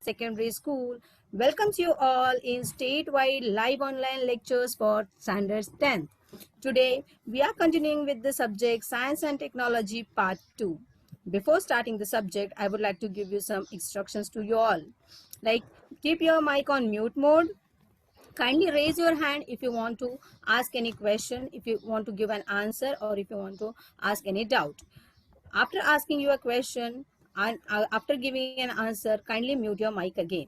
Secondary School welcomes you all in statewide live online lectures for standards 10th. Today, we are continuing with the subject Science and Technology Part 2. Before starting the subject, I would like to give you some instructions to you all. Like, keep your mic on mute mode. Kindly raise your hand if you want to ask any question, if you want to give an answer, or if you want to ask any doubt. After asking you a question and after giving an answer, kindly mute your mic again.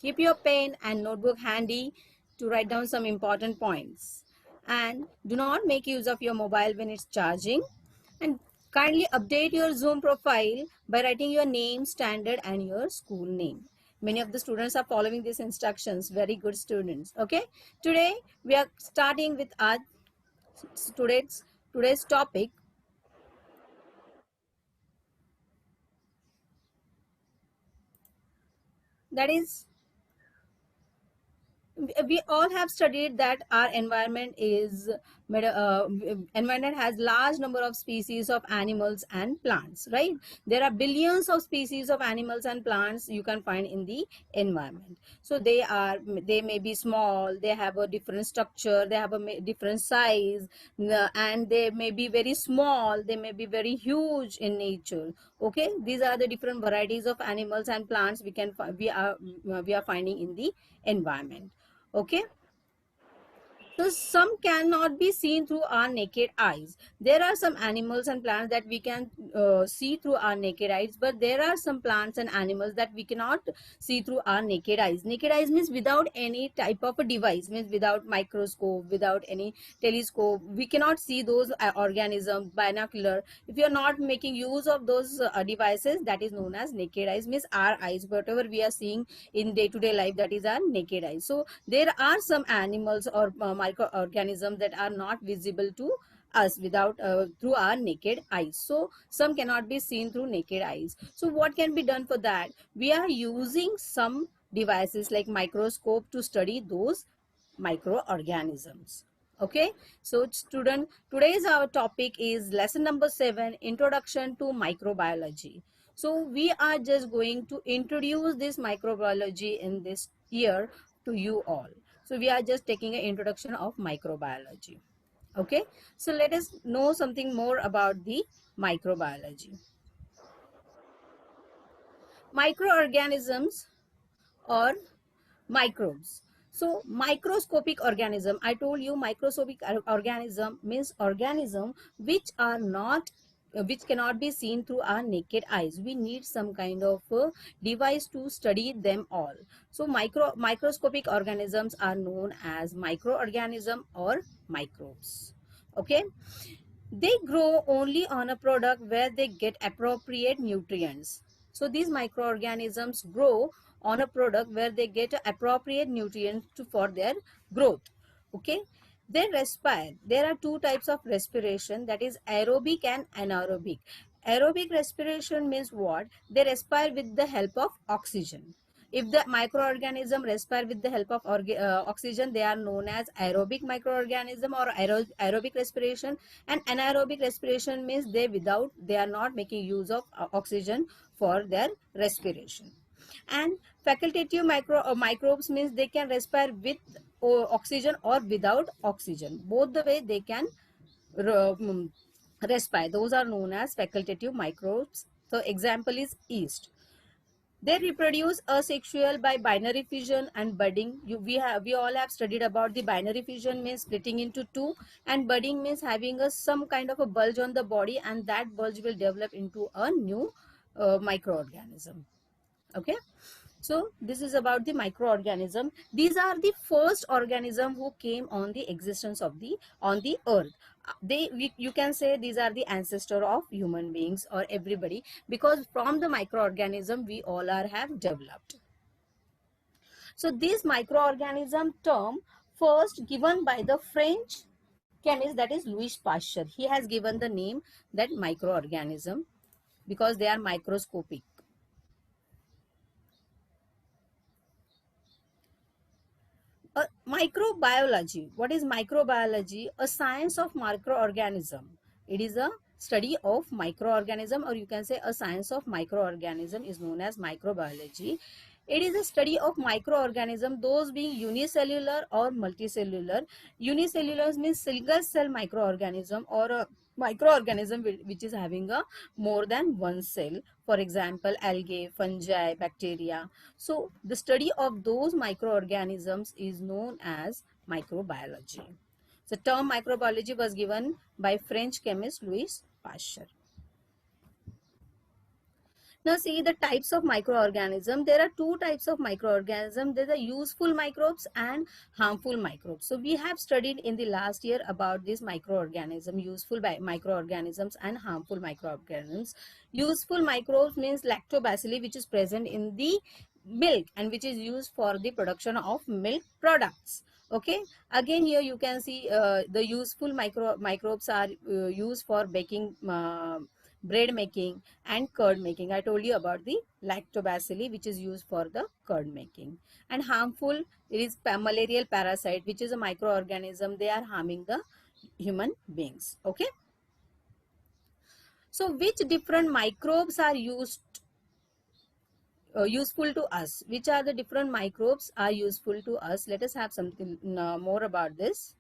Keep your pen and notebook handy to write down some important points. And do not make use of your mobile when it's charging. And kindly update your Zoom profile by writing your name, standard, and your school name. Many of the students are following these instructions. Very good students. Okay. Today we are starting with our today's topic. That is, we all have studied that our environment has large number of species of animals and plants, right? There are billions of species of animals and plants you can find in the environment. So they may be small, they have a different structure, they have a different size, and they may be very small, they may be very huge in nature. Okay, these are the different varieties of animals and plants we are finding in the environment. Okay, so some cannot be seen through our naked eyes. There are some animals and plants that we can see through our naked eyes, but there are some plants and animals that we cannot see through our naked eyes. Naked eyes means without any type of a device, means without microscope, without any telescope. We cannot see those organisms, binocular. If you are not making use of those devices, that is known as naked eyes, means our eyes, whatever we are seeing in day-to-day life, that is our naked eyes. So there are some animals or microorganisms that are not visible to us without through our naked eyes. So some cannot be seen through naked eyes. So what can be done for that? We are using some devices like microscope to study those microorganisms. Okay, so student, today's our topic is lesson number 7, Introduction to Microbiology. So we are just going to introduce this microbiology in this year to you all. So we are just taking an introduction of microbiology. Okay, so let us know something more about the microbiology. Microorganisms or microbes. So microscopic organism, I told you microscopic organism means organism which are not which cannot be seen through our naked eyes. We need some kind of device to study them all. So microscopic organisms are known as microorganism or microbes. Okay, they grow only on a product where they get appropriate nutrients. So these microorganisms grow on a product where they get appropriate nutrients for their growth. Okay, they respire. There are two types of respiration, that is aerobic and anaerobic. Aerobic respiration means what? They respire with the help of oxygen. If the microorganism respire with the help of oxygen, they are known as aerobic microorganism or aerobic respiration. And anaerobic respiration means they are not making use of oxygen for their respiration. And facultative microbes means they can respire with oxygen or without oxygen. Both the way they can respire. Those are known as facultative microbes. So example is yeast. They reproduce asexual by binary fission and budding. We all have studied about the binary fission means splitting into two, and budding means having some kind of a bulge on the body, and that bulge will develop into a new microorganism. Okay, so this is about the microorganism. These are the first organism who came on the existence of on the earth. You can say these are the ancestor of human beings or everybody, because from the microorganism we all have developed. So this microorganism term first given by the French chemist, that is Louis Pasteur. He has given the name that microorganism because they are microscopic. Microbiology. What is microbiology? A science of microorganism. It is a study of microorganism, or you can say a science of microorganism is known as microbiology. It is a study of microorganisms, those being unicellular or multicellular. Unicellular means single cell microorganism, or a microorganism which is having a more than one cell. For example, algae, fungi, bacteria. So the study of those microorganisms is known as microbiology. The term microbiology was given by French chemist Louis Pasteur. Now see the types of microorganism. There are two types of microorganism. There are useful microbes and harmful microbes. So we have studied in the last year about this microorganism, useful microorganisms and harmful microorganisms. Useful microbes means lactobacilli, which is present in the milk and which is used for the production of milk products. Okay, again here you can see the useful microbes are used for baking, bread making and curd making. I told you about the lactobacilli, which is used for the curd making. And harmful, it is malarial parasite, which is a microorganism. They are harming the human beings. Okay, so which different microbes are useful to us? Which are the different microbes are useful to us? Let us have something more about this.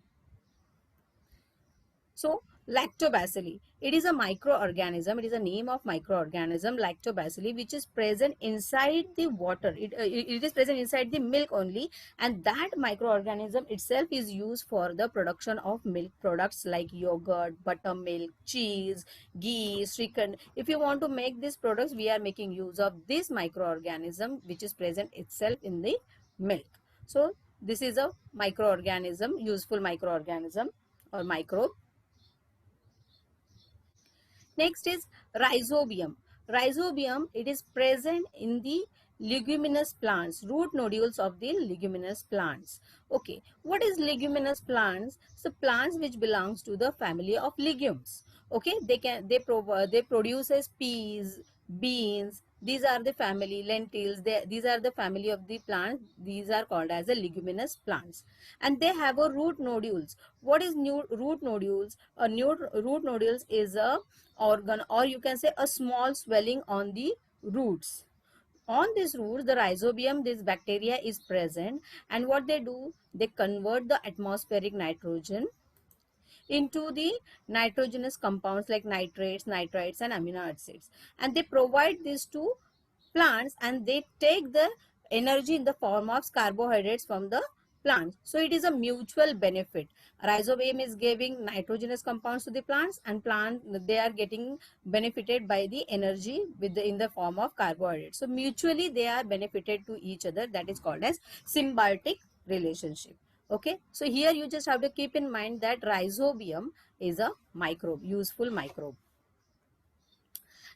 So lactobacilli, it is a microorganism. It is a name of microorganism, lactobacilli, which is present inside the water. It is present inside the milk only, and that microorganism itself is used for the production of milk products like yogurt, buttermilk, cheese, ghee, shrikand. If you want to make these products, we are making use of this microorganism which is present itself in the milk. So this is a microorganism, useful microorganism or microbe. Next is rhizobium. Rhizobium, it is present in the leguminous plants, root nodules of the leguminous plants. Okay, what is leguminous plants? So plants which belongs to the family of legumes. Okay, they produces peas, beans. These are the family, lentils. These are the family of the plants. These are called as the leguminous plants, and they have a root nodules. What is root nodules? Root nodules is a organ, or you can say a small swelling on the roots. On this roots, the rhizobium, this bacteria is present, and what they do, they convert the atmospheric nitrogen into the nitrogenous compounds like nitrates, nitrites and amino acids, and they provide this to plants, and they take the energy in the form of carbohydrates from the plants. So it is a mutual benefit. Rhizobium is giving nitrogenous compounds to the plants, and they are getting benefited by the energy in the form of carbohydrates. So mutually they are benefited to each other. That is called as symbiotic relationship. Okay, so here you just have to keep in mind that rhizobium is a microbe, useful microbe.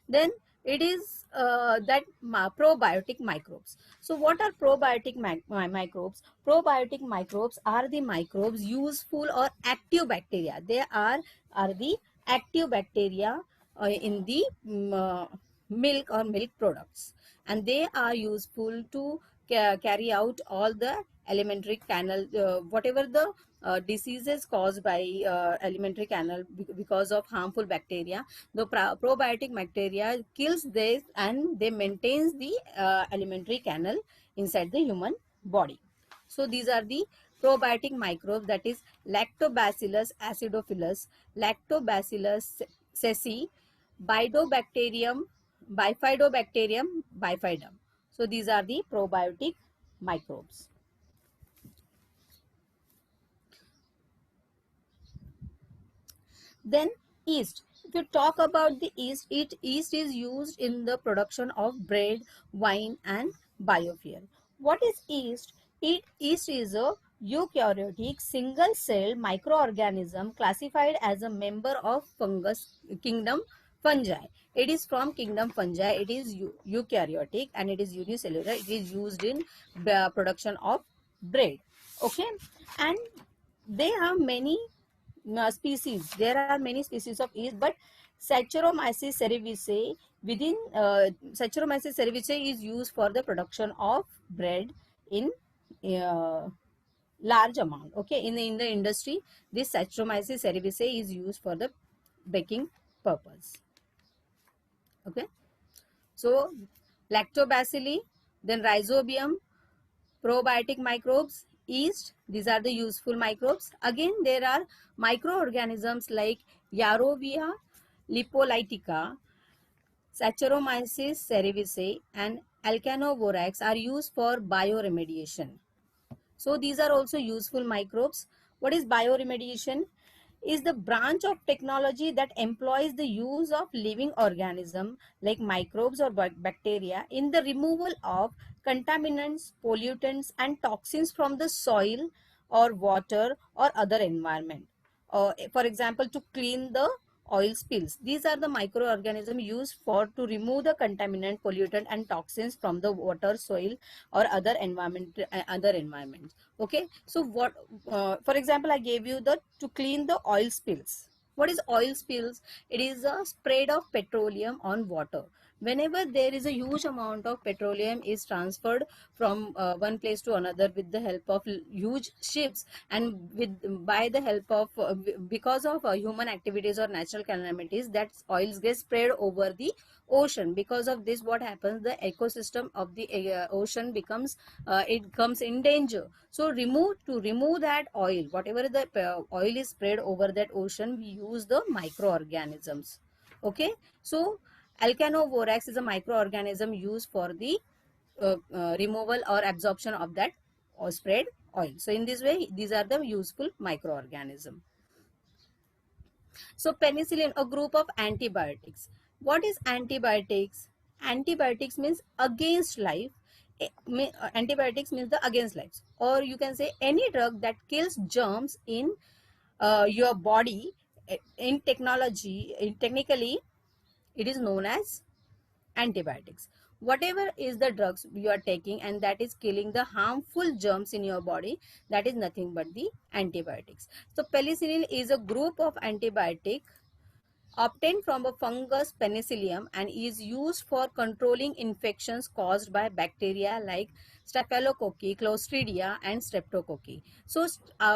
Then it is probiotic microbes. So what are probiotic microbes? Probiotic microbes are the microbes useful or active bacteria. They are the active bacteria in the milk or milk products, and they are useful to carry out all the alimentary canal, whatever the diseases caused by alimentary canal because of harmful bacteria. The probiotic bacteria kills this, and they maintains the alimentary canal inside the human body. So these are the probiotic microbes, that is Lactobacillus acidophilus, Lactobacillus ceci, Bifidobacterium bifidum. So these are the probiotic microbes. Then yeast. If you talk about the yeast, yeast is used in the production of bread, wine and biofuel. What is yeast? Yeast is a eukaryotic single-celled microorganism classified as a member of fungus kingdom fungi. It is from kingdom fungi. It is eukaryotic and it is unicellular. It is used in the production of bread. Okay, and they have many species. There are many species of yeast, but Saccharomyces cerevisiae Saccharomyces cerevisiae is used for the production of bread in uh, large amount. Okay, in the industry, this Saccharomyces cerevisiae is used for the baking purpose. Okay, so lactobacilli, Then rhizobium, probiotic microbes, yeast, these are the useful microbes. Again, there are microorganisms like Yarovia lipolytica, Saccharomyces cerevisiae, and Alcanovorax are used for bioremediation. So these are also useful microbes. What is bioremediation? Is the branch of technology that employs the use of living organism like microbes or bacteria in the removal of contaminants, pollutants and toxins from the soil or water or other environment. For example, to clean the oil spills. These are the microorganisms used for to remove the contaminant, pollutant and toxins from the water, soil or other environments. Okay, so what for example, I gave you the to clean the oil spills. What is oil spills? It is a spread of petroleum on water. Whenever there is a huge amount of petroleum is transferred from one place to another with the help of huge ships, and with by the help of because of human activities or natural calamities, that oils get spread over the ocean. Because of this, what happens, the ecosystem of the ocean becomes it comes in danger. So remove that oil, whatever the oil is spread over that ocean, we use the microorganisms. Okay, so Alcanovorax is a microorganism used for the removal or absorption of that spread oil. So in this way, these are the useful microorganism. So penicillin, a group of antibiotics. What is antibiotics? Antibiotics means against life. Antibiotics means the against life, or you can say any drug that kills germs in your body. In technology, technically, it is known as antibiotics. Whatever is the drugs you are taking and that is killing the harmful germs in your body, that is nothing but the antibiotics. So penicillin is a group of antibiotic obtained from a fungus Penicillium and is used for controlling infections caused by bacteria like Staphylococci, Clostridia and Streptococci. So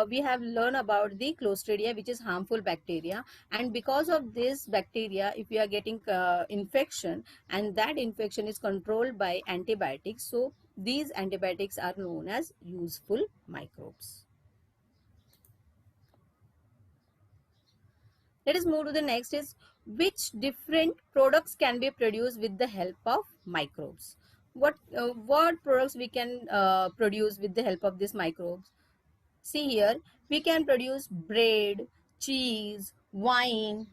we have learned about the Clostridia, which is harmful bacteria, and because of this bacteria, if you are getting infection and that infection is controlled by antibiotics, so these antibiotics are known as useful microbes. Let us move to the next is which different products can be produced with the help of microbes. What products we can produce with the help of these microbes? See here, we can produce bread, cheese, wine,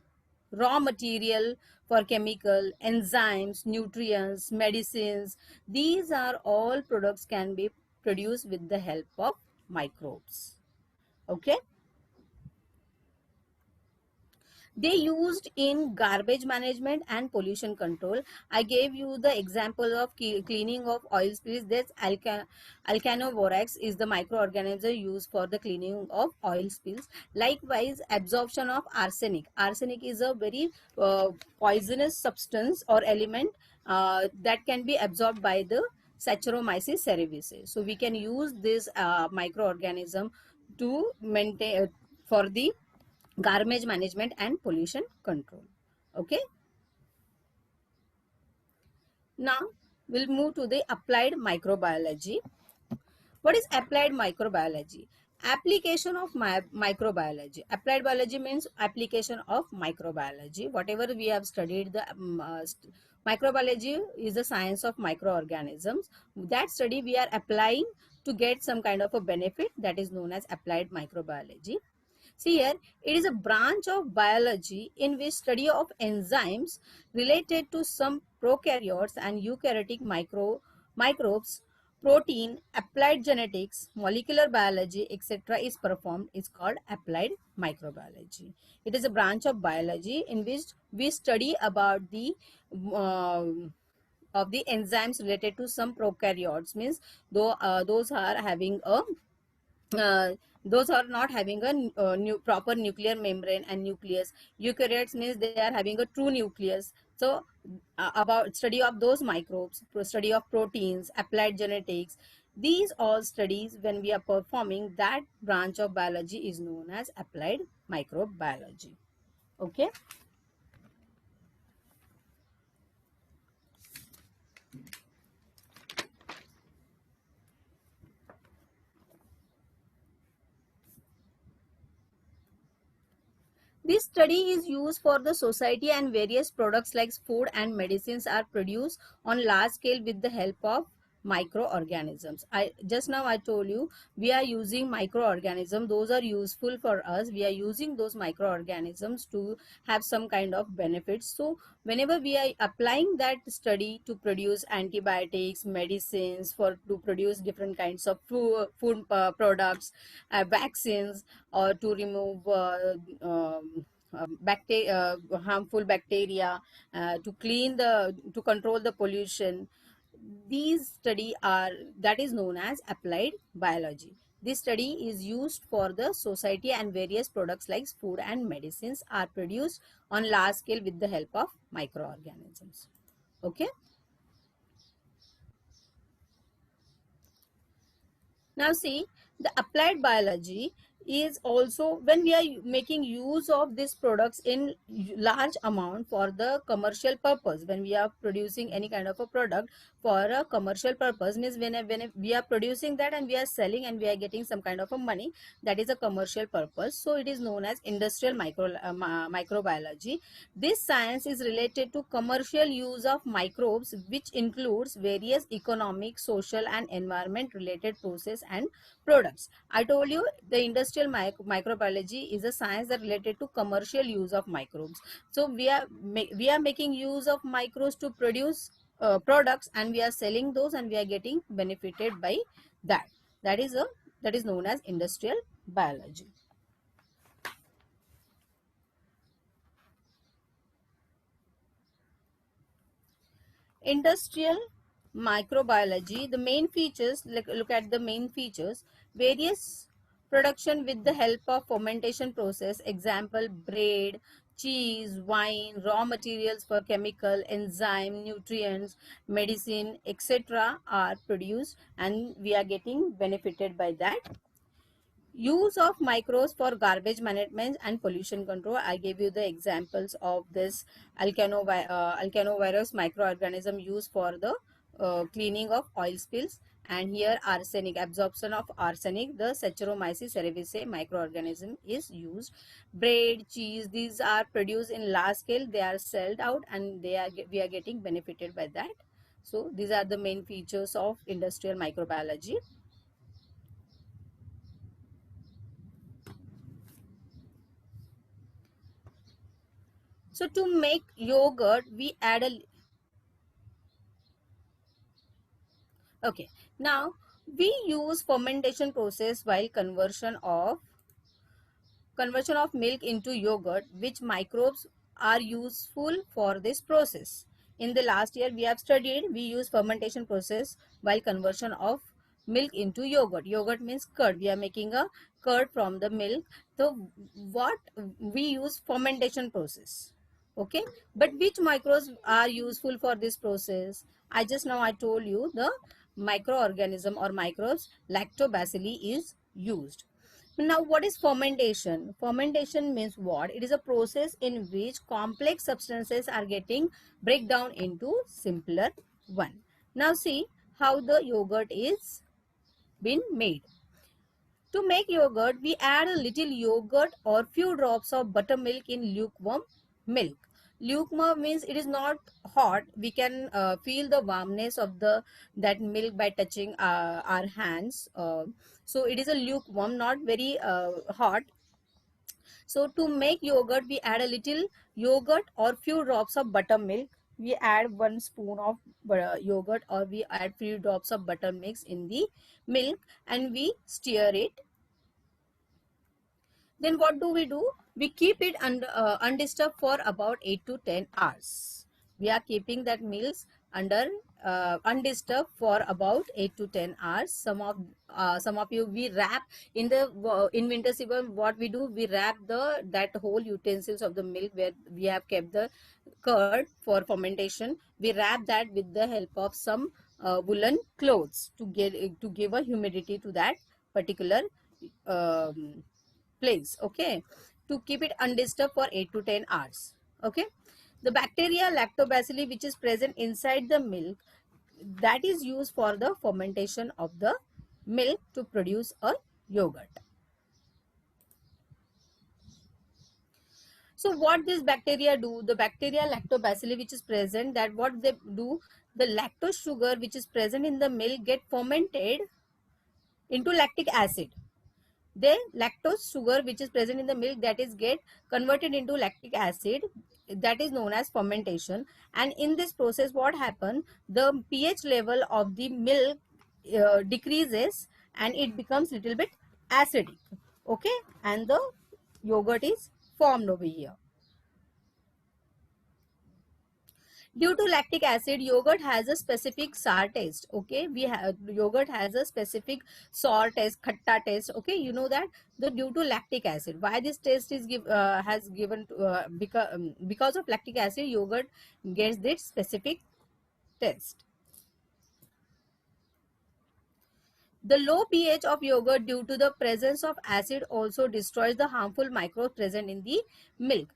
raw material for chemical, enzymes, nutrients, medicines. These are all products can be produced with the help of microbes. Okay. They used in garbage management and pollution control. I gave you the example of cleaning of oil spills. This Alcanovorax is the microorganism used for the cleaning of oil spills. Likewise, absorption of arsenic. Arsenic is a very poisonous substance or element that can be absorbed by the Saccharomyces cerevisiae. So we can use this microorganism to maintain for the garbage management and pollution control. Okay, now we'll move to the applied microbiology. What is applied microbiology? Application of microbiology. Applied biology means application of microbiology. Whatever we have studied, the microbiology is the science of microorganisms. That study we are applying to get some kind of a benefit, that is known as applied microbiology. See here, it is a branch of biology in which study of enzymes related to some prokaryotes and eukaryotic microbes, protein, applied genetics, molecular biology, etc. is performed, is called applied microbiology. It is a branch of biology in which we study about the of the enzymes related to some prokaryotes, means though those are having a uh, those are not having a proper nuclear membrane and nucleus. Eukaryotes means they are having a true nucleus. So about study of those microbes, study of proteins, applied genetics, these all studies when we are performing, that branch of biology is known as applied microbiology. Okay. This study is used for the society, and various products like food and medicines are produced on large scale with the help of microorganisms. I just now I told you we are using microorganisms. Those are useful for us. We are using those microorganisms to have some kind of benefits. So whenever we are applying that study to produce antibiotics, medicines, for to produce different kinds of food products, vaccines, or to remove harmful bacteria, to clean the to control the pollution, these study are that is known as applied biology. This study is used for the society, and various products like food and medicines are produced on large scale with the help of microorganisms. Okay. Now see, the applied biology is also when we are making use of these products in large amount for the commercial purpose. When we are producing any kind of a product for a commercial purpose, means when we are producing that and we are selling and we are getting some kind of a money, that is a commercial purpose. So it is known as industrial microbiology. This science is related to commercial use of microbes, which includes various economic, social and environment related process and products. I told you the industrial microbiology is a science that related to commercial use of microbes. So we are making use of microbes to produce products, and we are selling those and we are getting benefited by that. That is known as industrial biology. Industrial microbiology, the main features, look at the main features. Various production with the help of fermentation process, example bread, cheese, wine, raw materials for chemical, enzyme, nutrients, medicine, etc. are produced, and we are getting benefited by that. Use of microbes for garbage management and pollution control. I gave you the examples of this alkanovirus microorganism used for the cleaning of oil spills, and here arsenic, absorption of arsenic, the Saccharomyces cerevisiae microorganism is used. Bread, cheese, these are produced in large scale, they are sold out, and we are getting benefited by that. So these are the main features of industrial microbiology. So to make yogurt, we add a okay. Now we use fermentation process while conversion of milk into yogurt, which microbes are useful for this process. In the last year we have studied, we use fermentation process while conversion of milk into yogurt. Yogurt means curd. We are making a curd from the milk. So what we use fermentation process. Okay, but which microbes are useful for this process? I just now I told you the microorganism or microbes, lactobacilli is used. Now, what is fermentation? Fermentation means what? It is a process in which complex substances are getting break down into simpler one. Now, see how the yogurt is been made. To make yogurt, we add a little yogurt or few drops of buttermilk in lukewarm milk. Lukewarm means it is not hot. We can feel the warmness of the that milk by touching our hands. So it is a lukewarm, not very hot. So to make yogurt, we add a little yogurt or few drops of buttermilk. We add 1 spoon of yogurt, or we add few drops of buttermilk in the milk, and we stir it. Then what do? We keep it undisturbed for about 8 to 10 hours. We are keeping that meals under undisturbed for about 8 to 10 hours. Some of you, we wrap in the in winter season. What we do, we wrap that whole utensils of the milk where we have kept the curd for fermentation. We wrap that with the help of some woolen clothes to give a humidity to that particular um, place. Okay, to keep it undisturbed for 8 to 10 hours. Okay, the bacteria lactobacilli, which is present inside the milk, that is used for the fermentation of the milk to produce a yogurt. So what these bacteria do, the bacteria lactobacilli which is present, that what they do, the lactose sugar which is present in the milk get fermented into lactic acid. The lactose sugar which is present in the milk, that is get converted into lactic acid, that is known as fermentation. And in this process what happen, the pH level of the milk decreases and it becomes little bit acidic. Okay, and the yogurt is formed over here. Due to lactic acid, yogurt has a specific sour taste. Okay, we have yogurt has a specific sour taste, khatta taste. Okay, you know that the due to lactic acid. Why this taste is has given because of lactic acid, yogurt gets this specific taste. The low pH of yogurt due to the presence of acid also destroys the harmful microbes present in the milk.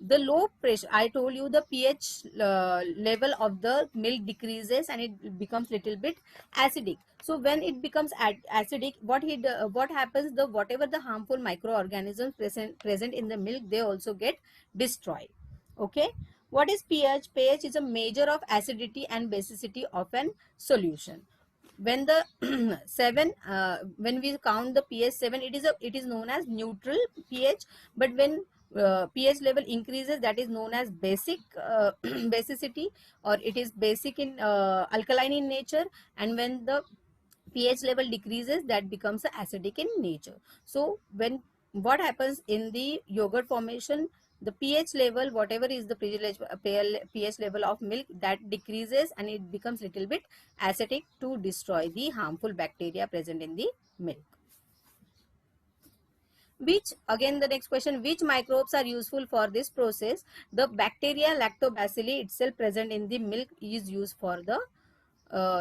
The low pressure, I told you, the pH level of the milk decreases and it becomes little bit acidic. So when it becomes acidic, what happens, the whatever the harmful microorganisms present in the milk, they also get destroyed. Okay, what is pH? pH is a measure of acidity and basicity of an solution. When the 7 when we count the pH 7, it is known as neutral pH. But when pH level increases, that is known as basic basicity, or it is basic in alkaline in nature. And when the pH level decreases, that becomes acidic in nature. So when what happens in the yogurt formation, the pH level, whatever is the pH level of milk, that decreases and it becomes little bit acidic to destroy the harmful bacteria present in the milk. Which, again the next question, which microbes are useful for this process? The bacteria lactobacilli itself present in the milk is used for the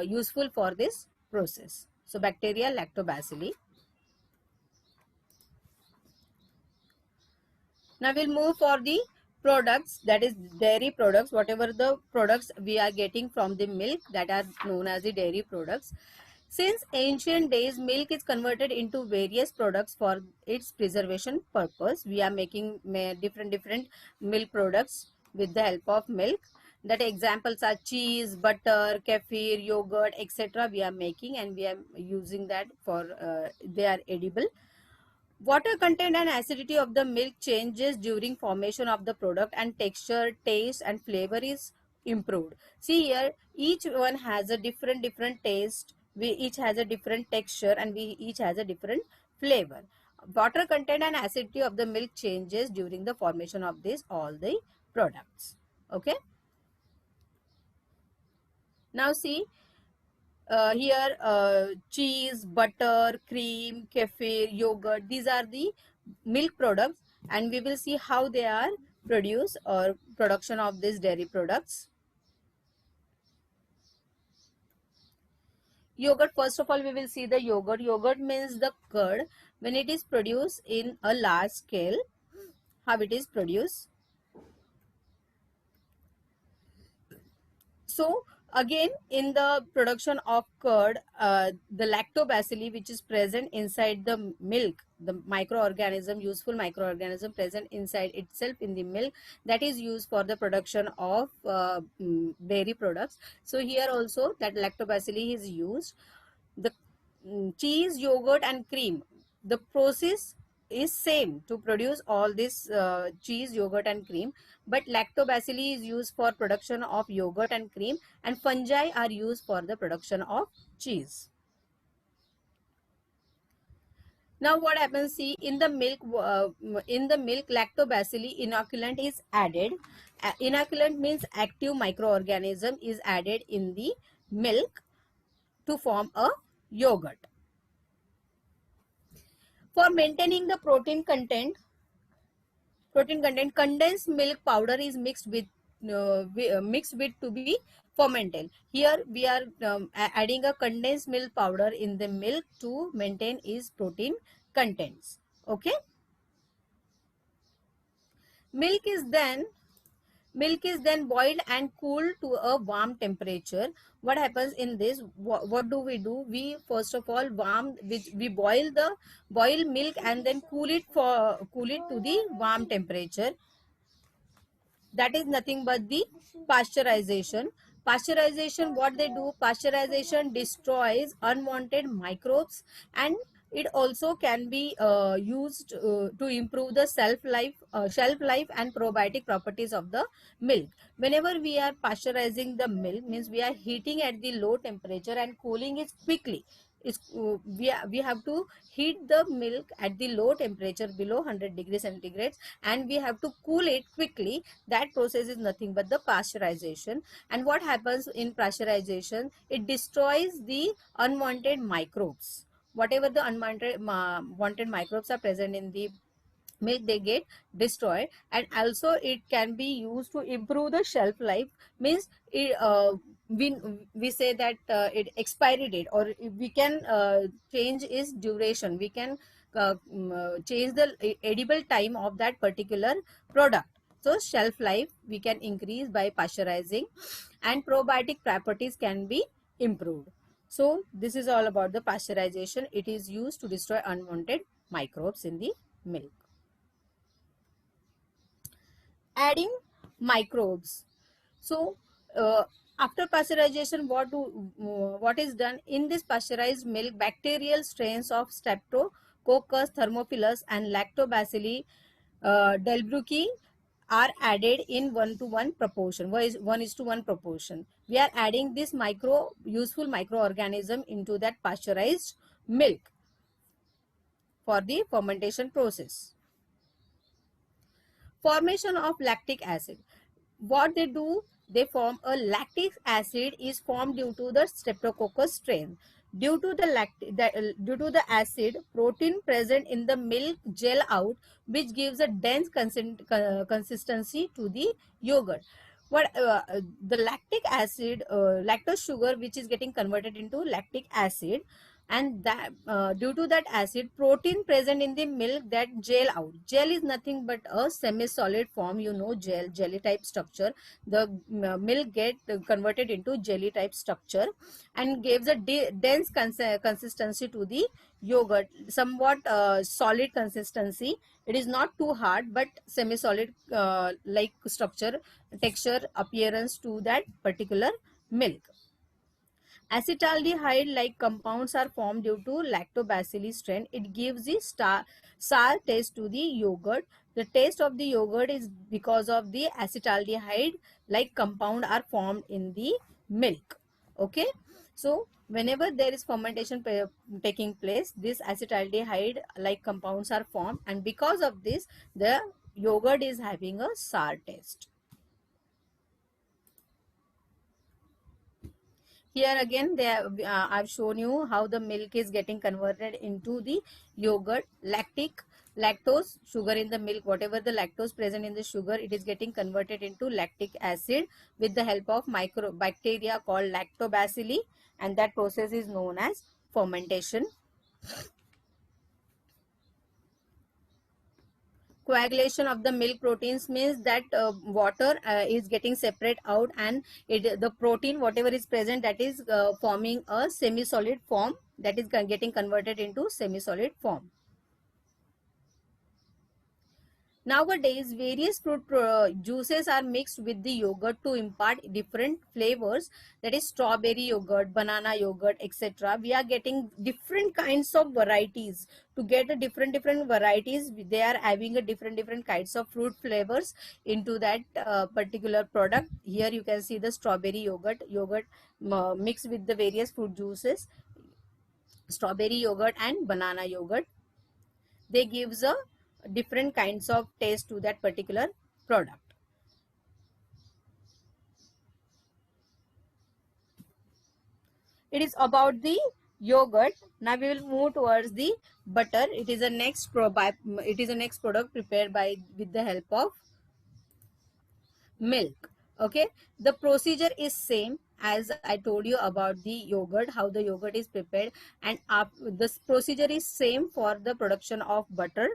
useful for this process. So bacteria lactobacilli. Now we'll move for the products, that is dairy products. Whatever the products we are getting from the milk, that are known as the dairy products. Since ancient days, milk is converted into various products for its preservation purpose. We are making different milk products with the help of milk. That examples are cheese, butter, kefir, yogurt, etc. We are making and we are using that for they are edible. Water content and acidity of the milk changes during formation of the product, and texture, taste and flavor is improved. See here, each one has a different taste. We each has a different texture and we each has a different flavor. Water content and acidity of the milk changes during the formation of this all the products. Okay. Now see, here cheese, butter, cream, kefir, yogurt, these are the milk products, and we will see how they are produced or production of these dairy products. Yogurt, first of all we will see the yogurt. Yogurt means the curd. When it is produced in a large scale, how it is produced. So again, in the production of curd, the lactobacilli which is present inside the milk, the microorganism, useful microorganism present inside itself in the milk, that is used for the production of dairy products. So here also that lactobacilli is used. The cheese, yogurt and cream, the process is same to produce all this cheese, yogurt and cream, but lactobacilli is used for production of yogurt and cream, and fungi are used for the production of cheese. Now what happens, see, in the milk lactobacilli inoculant is added. Inoculant means active microorganism is added in the milk to form a yogurt. For maintaining the protein content, condensed milk powder is mixed with to be fermented. Here we are adding a condensed milk powder in the milk to maintain its protein contents. Okay. Milk is then boiled and cooled to a warm temperature. What happens in this? What do? We first of all we boil milk and then cool it to the warm temperature. That is nothing but the pasteurization. Pasteurization, what they do, pasteurization destroys unwanted microbes, and it also can be used to improve the shelf life and probiotic properties of the milk. Whenever we are pasteurizing the milk, means we are heating at the low temperature and cooling it quickly. We have to heat the milk at the low temperature below 100 degrees centigrade, and we have to cool it quickly. That process is nothing but the pasteurization. And what happens in pasteurization, it destroys the unwanted microbes. Whatever the unwanted wanted microbes are present in the milk, they get destroyed. And also it can be used to improve the shelf life, means it, we say that it expiry date, or we can change its duration. We can change the edible time of that particular product. So shelf life we can increase by pasteurizing, and probiotic properties can be improved. So this is all about the pasteurization. It is used to destroy unwanted microbes in the milk. Adding microbes. So after pasteurization, what is done in this pasteurized milk? Bacterial strains of Streptococcus thermophilus and Lactobacilli delbrueckii are added in 1:1 proportion. 1:1 proportion. We are adding this useful microorganism into that pasteurized milk for the fermentation process. Formation of lactic acid. What they do, they form a lactic acid is formed due to the Streptococcus strain. Due to the acid, protein present in the milk gel out, which gives a dense consistency to the yogurt. The lactic acid, lactose sugar, which is getting converted into lactic acid, and that due to that acid, protein present in the milk that gel out. Gel is nothing but a semi-solid form, jelly type structure. The milk get converted into jelly type structure and gives a dense consistency to the yogurt, somewhat solid consistency. It is not too hard, but semi-solid like structure, texture, appearance to that particular milk. Acetaldehyde-like compounds are formed due to lactobacillus strain. It gives the sour taste to the yogurt. The taste of the yogurt is because of the acetaldehyde-like compound are formed in the milk. Okay. So whenever there is fermentation taking place, this acetaldehyde-like compounds are formed, and because of this, the yogurt is having a sour taste. Here again, I've shown you how the milk is getting converted into the yogurt. Lactose, sugar in the milk, whatever the lactose present in the sugar, it is getting converted into lactic acid with the help of bacteria called lactobacilli, and that process is known as fermentation. Coagulation of the milk proteins means that water is getting separate out, and the protein whatever is present, that is forming a semi-solid form, that is getting converted into semi-solid form. Nowadays, various fruit juices are mixed with the yogurt to impart different flavors. That is strawberry yogurt, banana yogurt, etc. We are getting different kinds of varieties. To get a different varieties, they are having a different kinds of fruit flavors into that particular product. Here you can see the strawberry yogurt mixed with the various fruit juices, strawberry yogurt and banana yogurt. They gives a different kinds of taste to that particular product. It is about the yogurt. Now we will move towards the butter. It is a next product prepared by with the help of milk. Okay, the procedure is same as I told you about the yogurt, how the yogurt is prepared, and this procedure is same for the production of butter.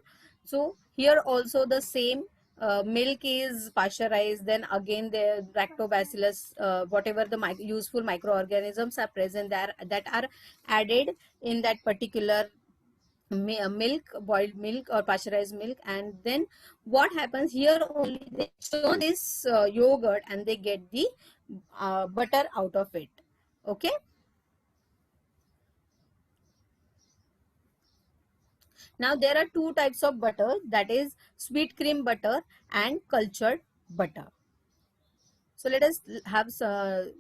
So here also the same, milk is pasteurized, then again the lactobacillus, whatever the useful microorganisms are present there, that are added in that particular milk, boiled milk or pasteurized milk, and then what happens here, only they churn this yogurt and they get the butter out of it. Okay. Now there are two types of butter, that is sweet cream butter and cultured butter. So let us have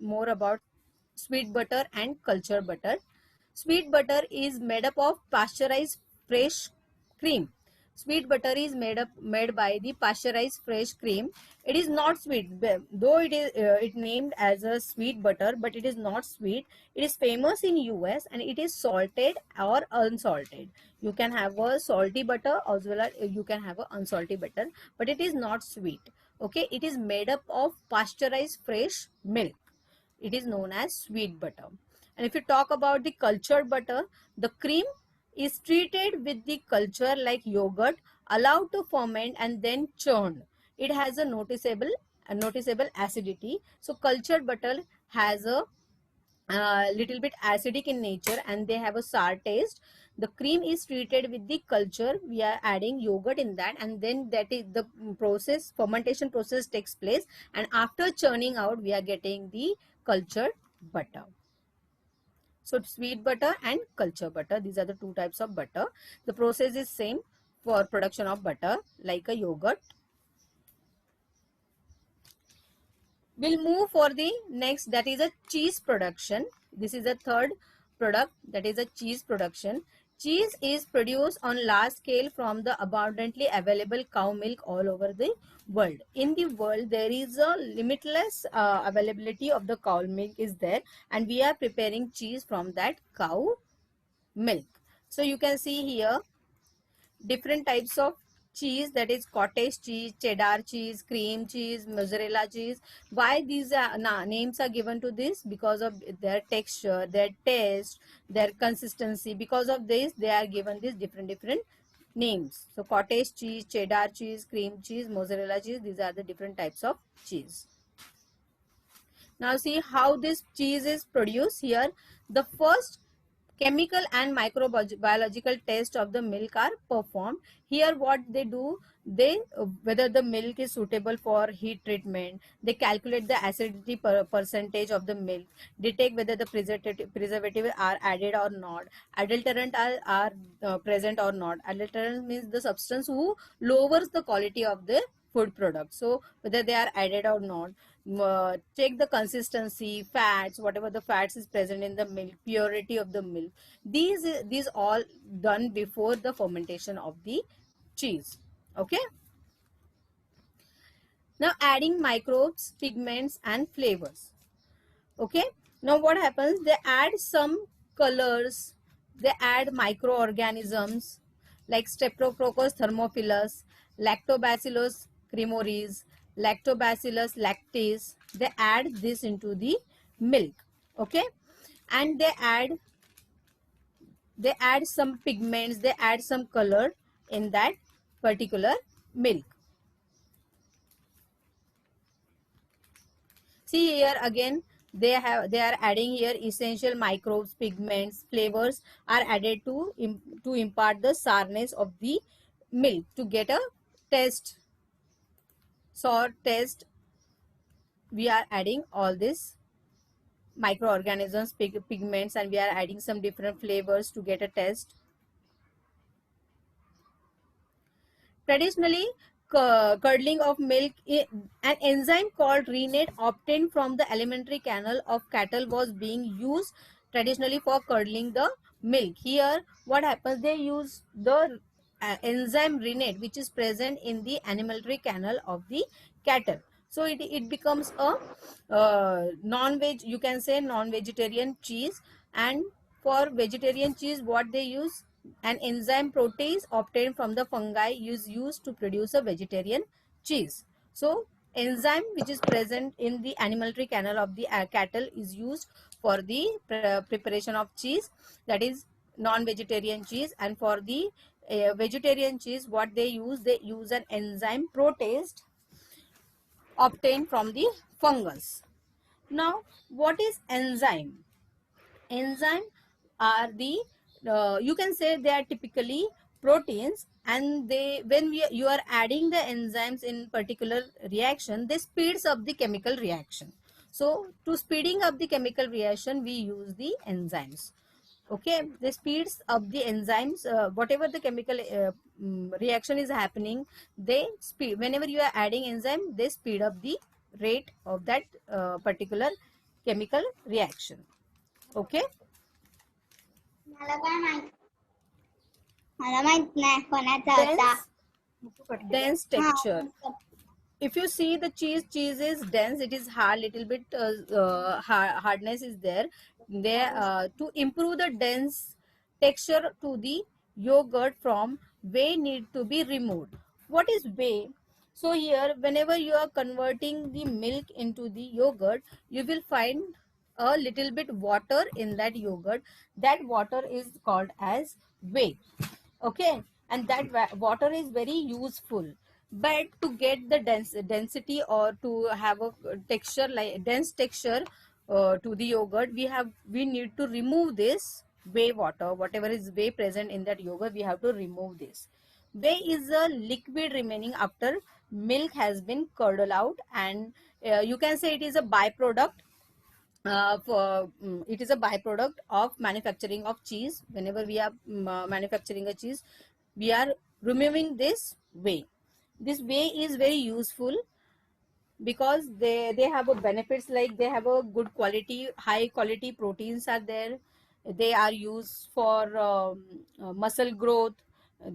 more about sweet butter and cultured butter. Sweet butter is made up of pasteurized fresh cream. Sweet butter is made by the pasteurized fresh cream. It is not sweet, though it is it named as a sweet butter, but it is not sweet. It is famous in US and it is salted or unsalted. You can have a salty butter as well as you can have a unsalty butter, but it is not sweet. Okay, it is made up of pasteurized fresh milk. It is known as sweet butter. And if you talk about the cultured butter, the cream is treated with the culture like yogurt, allowed to ferment and then churned. It has a noticeable acidity. So cultured butter has a little bit acidic in nature and they have a sour taste. The cream is treated with the culture. We are adding yogurt in that, and then that is the fermentation process takes place, and after churning out we are getting the cultured butter. So sweet butter and culture butter, these are the two types of butter. The process is same for production of butter like a yogurt. We'll move for the next, that is a cheese production. This is the third product, that is a cheese production. Cheese is produced on large scale from the abundantly available cow milk all over the world. In the world, there is a limitless availability of the cow milk is there, and we are preparing cheese from that cow milk. So you can see here different types of cheese, that is cottage cheese, cheddar cheese, cream cheese, mozzarella cheese. Why these names are given to this? Because of their texture, their taste, their consistency. Because of this they are given these different names. So cottage cheese, cheddar cheese, cream cheese, mozzarella cheese, these are the different types of cheese. Now see how this cheese is produced here. The first chemical and microbiological tests of the milk are performed. Here what they do, they whether the milk is suitable for heat treatment, they calculate the acidity percentage of the milk, they take whether the preservative are added or not, adulterant are present or not. Adulterant means the substance who lowers the quality of the food product, so whether they are added or not. Check the consistency, fats, whatever the fats is present in the milk, purity of the milk. These all done before the fermentation of the cheese. Okay. Now adding microbes, pigments and flavors. Okay. Now what happens, they add some colors, they add microorganisms like streptococcus thermophilus, lactobacillus cremoris, lactobacillus lactis. They add this into the milk. Okay. And they add some pigments, they add some color in that particular milk. See here again, they are adding here essential microbes, pigments, flavors are added to impart the sourness of the milk, to get a taste, sour taste. We are adding all this microorganisms, pigments, and we are adding some different flavors to get a taste. Traditionally, curdling of milk, an enzyme called rennet obtained from the alimentary canal of cattle was being used traditionally for curdling the milk. Here, what happens? They use the enzyme rennet, which is present in the alimentary canal of the cattle. So it becomes a non-veg, you can say non-vegetarian cheese. And for vegetarian cheese, what they use, an enzyme protease obtained from the fungi is used to produce a vegetarian cheese. So enzyme which is present in the alimentary canal of the cattle is used for the preparation of cheese, that is non-vegetarian cheese. And for the vegetarian cheese, what they use an enzyme protease obtained from the fungus. Now what is enzyme? Enzyme are the you can say they are typically proteins, and they, when you are adding the enzymes in particular reaction, they speeds up the chemical reaction. So to speeding up the chemical reaction, we use the enzymes. Okay, they speeds up the enzymes, whatever the chemical reaction is happening, they speed, whenever you are adding enzyme, they speed up the rate of that particular chemical reaction. Okay. मला काय माहित मला माहित नाही कोणाचा होता. Dense, dense हा texture. If you see the cheese is dense, it is hard, little bit hardness is there to improve the dense texture to the yogurt from whey need to be removed. What is whey? So here, whenever you are converting the milk into the yogurt, you will find a little bit water in that yogurt. That water is called as whey. Okay, and that water is very useful, but to get the density, or to have a texture like dense texture to the yogurt, we need to remove this whey water, whatever is whey present in that yogurt, we have to remove this. Whey is a liquid remaining after milk has been curdled out, and you can say it is a byproduct, it is a byproduct of manufacturing of cheese. Whenever we are manufacturing a cheese, we are removing this whey. This whey is very useful because they have a benefits, like they have a good quality, high quality proteins are there. They are used for muscle growth.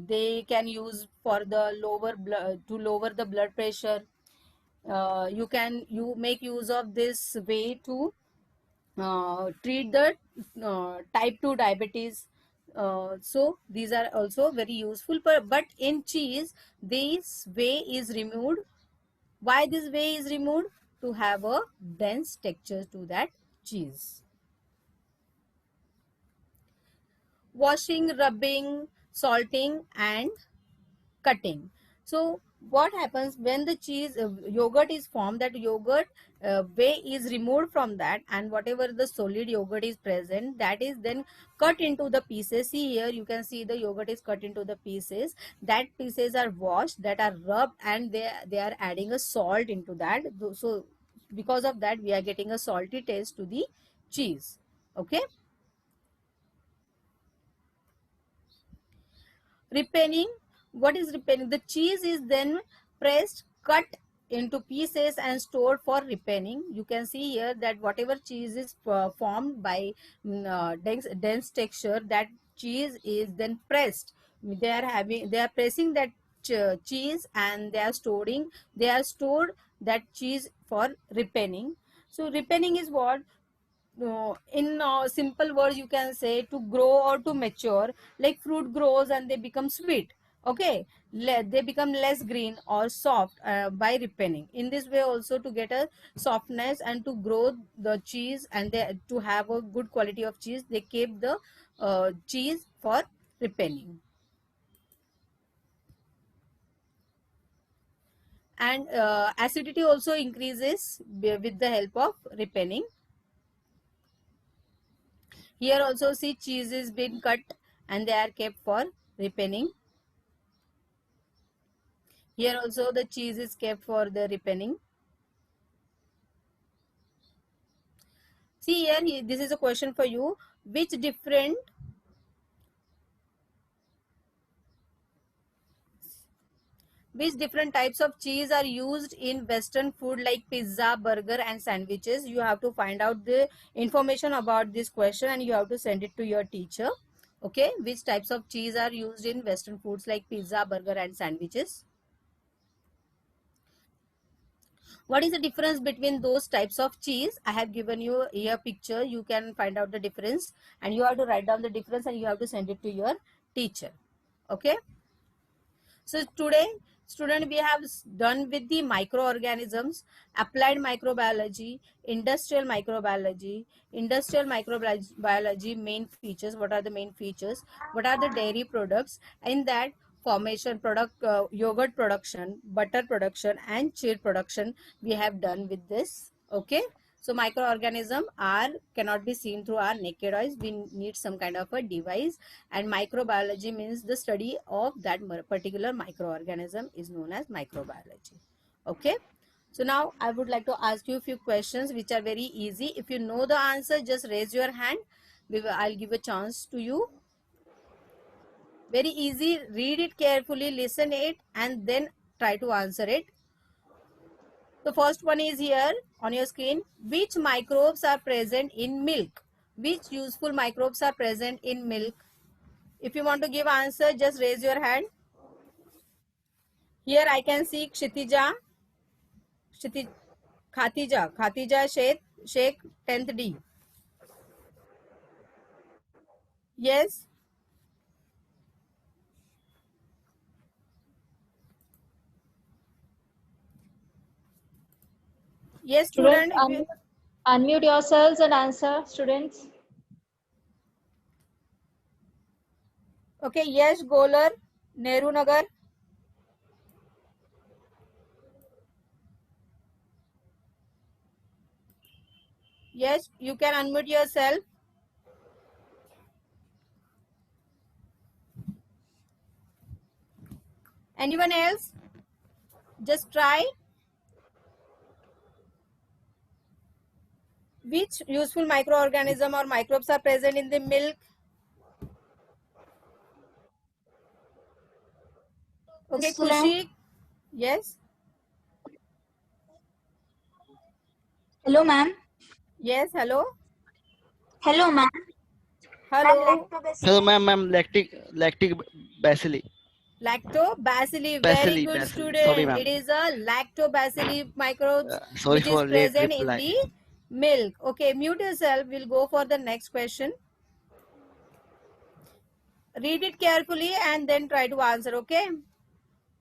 They can use for the lower blood, to lower the blood pressure. You make use of this whey to treat the type 2 diabetes. So these are also very useful, but in cheese this whey is removed. Why this whey is removed? To have a dense texture to that cheese. Washing, rubbing, salting and cutting. So what happens when the cheese yogurt is formed, that yogurt whey is removed from that, and whatever the solid yogurt is present, that is then cut into the pieces. See here, you can see the yogurt is cut into the pieces. That pieces are washed, that are rubbed, and they are adding a salt into that. So because of that, we are getting a salty taste to the cheese. Okay. Repenning. What is repenning? The cheese is then pressed, cut into pieces and stored for repenning. You can see here that whatever cheese is formed by dense texture, that cheese is then pressed. They are pressing that cheese, and they are stored that cheese for repenning. So repenning is what? In simple words, you can say to grow or to mature, like fruit grows and they become sweet. Okay, they become less green or soft by ripening. In this way also, to get a softness and to grow the cheese, and to have a good quality of cheese, they keep the cheese for ripening. And acidity also increases with the help of ripening. Here also see, cheese is been cut and they are kept for ripening. Here also the cheese is kept for the ripening. See here, this is a question for you. Which different types of cheese are used in Western food like pizza, burger and sandwiches? You have to find out the information about this question and you have to send it to your teacher. Okay, which types of cheese are used in Western foods like pizza, burger and sandwiches? What is the difference between those types of cheese? I have given you here picture. You can find out the difference and you have to write down the difference and you have to send it to your teacher. Okay. So today, student, we have done with the microorganisms, applied microbiology, industrial microbiology, main features. What are the main features? What are the dairy products? In that, formation, product, yogurt production, butter production and cheese production we have done with this. Okay. So microorganisms cannot be seen through our naked eyes. We need some kind of a device, and microbiology means the study of that particular microorganism is known as microbiology. Okay. So now I would like to ask you a few questions which are very easy. If you know the answer, just raise your hand. I'll give a chance to you. Very easy. Read it carefully, listen it, and then try to answer it. The first one is here on your screen. Which microbes are present in milk? Which useful microbes are present in milk? If you want to give answer, just raise your hand. Here I can see Khatija Sheikh 10th D. Yes. Yes, Students, student. If you, unmute yourselves and answer, students. okay, yes, Golar, Nehru Nagar. Yes, you can unmute yourself. Anyone else? Just try. Which useful microorganism or microbes are present in the milk? Okay, Kushi. Yes. Hello, ma'am. Yes, hello. Hello, ma'am. Hello. Hello, ma'am. Lactic bacilli. Lactobacilli. Very good, Sorry, student. ma'am. It is a lactobacilli microbes Sorry which is for late present in reply. the milk. Okay, mute yourself. We'll go for the next question. Read it carefully and then try to answer. Okay.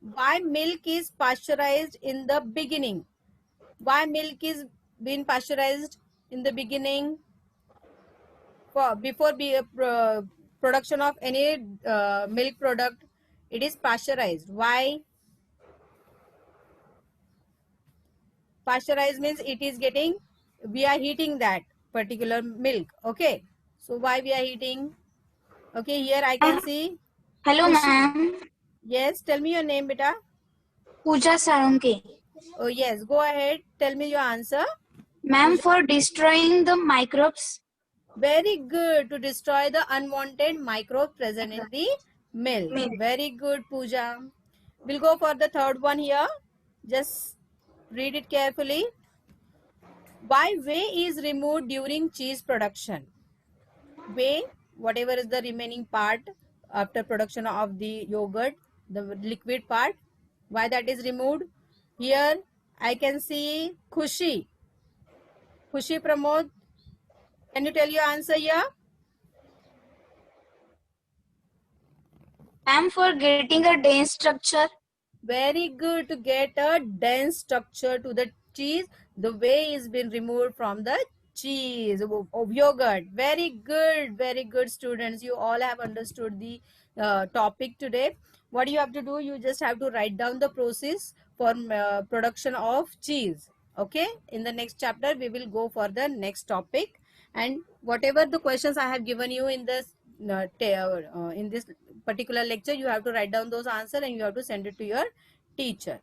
Why milk is pasteurized in the beginning? Why milk is being pasteurized in the beginning? Before production of any milk product, it is pasteurized. Why? Pasteurized means it is getting, we are heating that particular milk. Okay, so why we are heating? Okay, here I can see. Hello, Kushi. ma'am. Yes, tell me your name, beta. Pooja Sarangi. Oh yes, go ahead, tell me your answer. Ma'am, for destroying the microbes. Very good. To destroy the unwanted microbes present in the milk. Very good, Pooja. We'll go for the third one here. Just read it carefully. Why whey is removed during cheese production? Whey, whatever is the remaining part after production of the yogurt, the liquid part, why that is removed? Here I can see Khushi. Khushi Pramod, can you tell your answer here? Ma'am, for getting a dense structure. Very good. To get a dense structure to the cheese, the whey is been removed from the cheese of yogurt. Very good students. You all have understood the topic today. What you have to do, you just have to write down the process for production of cheese. Okay, in the next chapter we will go for the next topic, and whatever the questions I have given you in this particular lecture, you have to write down those answers and you have to send it to your teacher.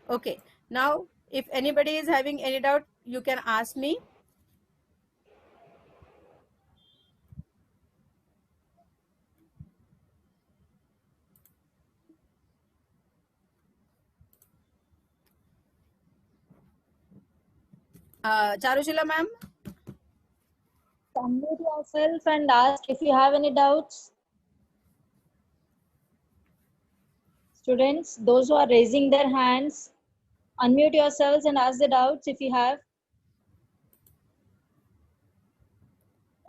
Okay, now if anybody is having any doubt, you can ask me. Charushila ma'am. Unmute yourself and ask if you have any doubts. Students, those who are raising their hands, unmute yourselves and ask the doubts if you have.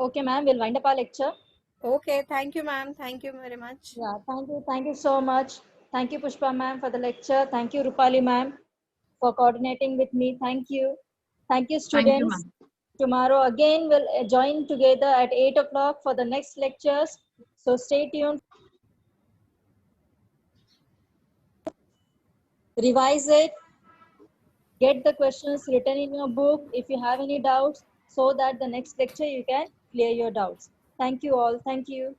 Okay, ma'am, we'll wind up our lecture. Okay, thank you ma'am. Thank you very much. Yeah, thank you so much. Thank you, Pushpa ma'am, for the lecture. Thank you, Rupali ma'am, for coordinating with me. Thank you. Thank you, students. Tomorrow again we'll join together at 8 o'clock for the next lectures. So stay tuned. Revise it. Get the questions written in your book if you have any doubts, so that the next lecture you can clear your doubts. Thank you all. Thank you.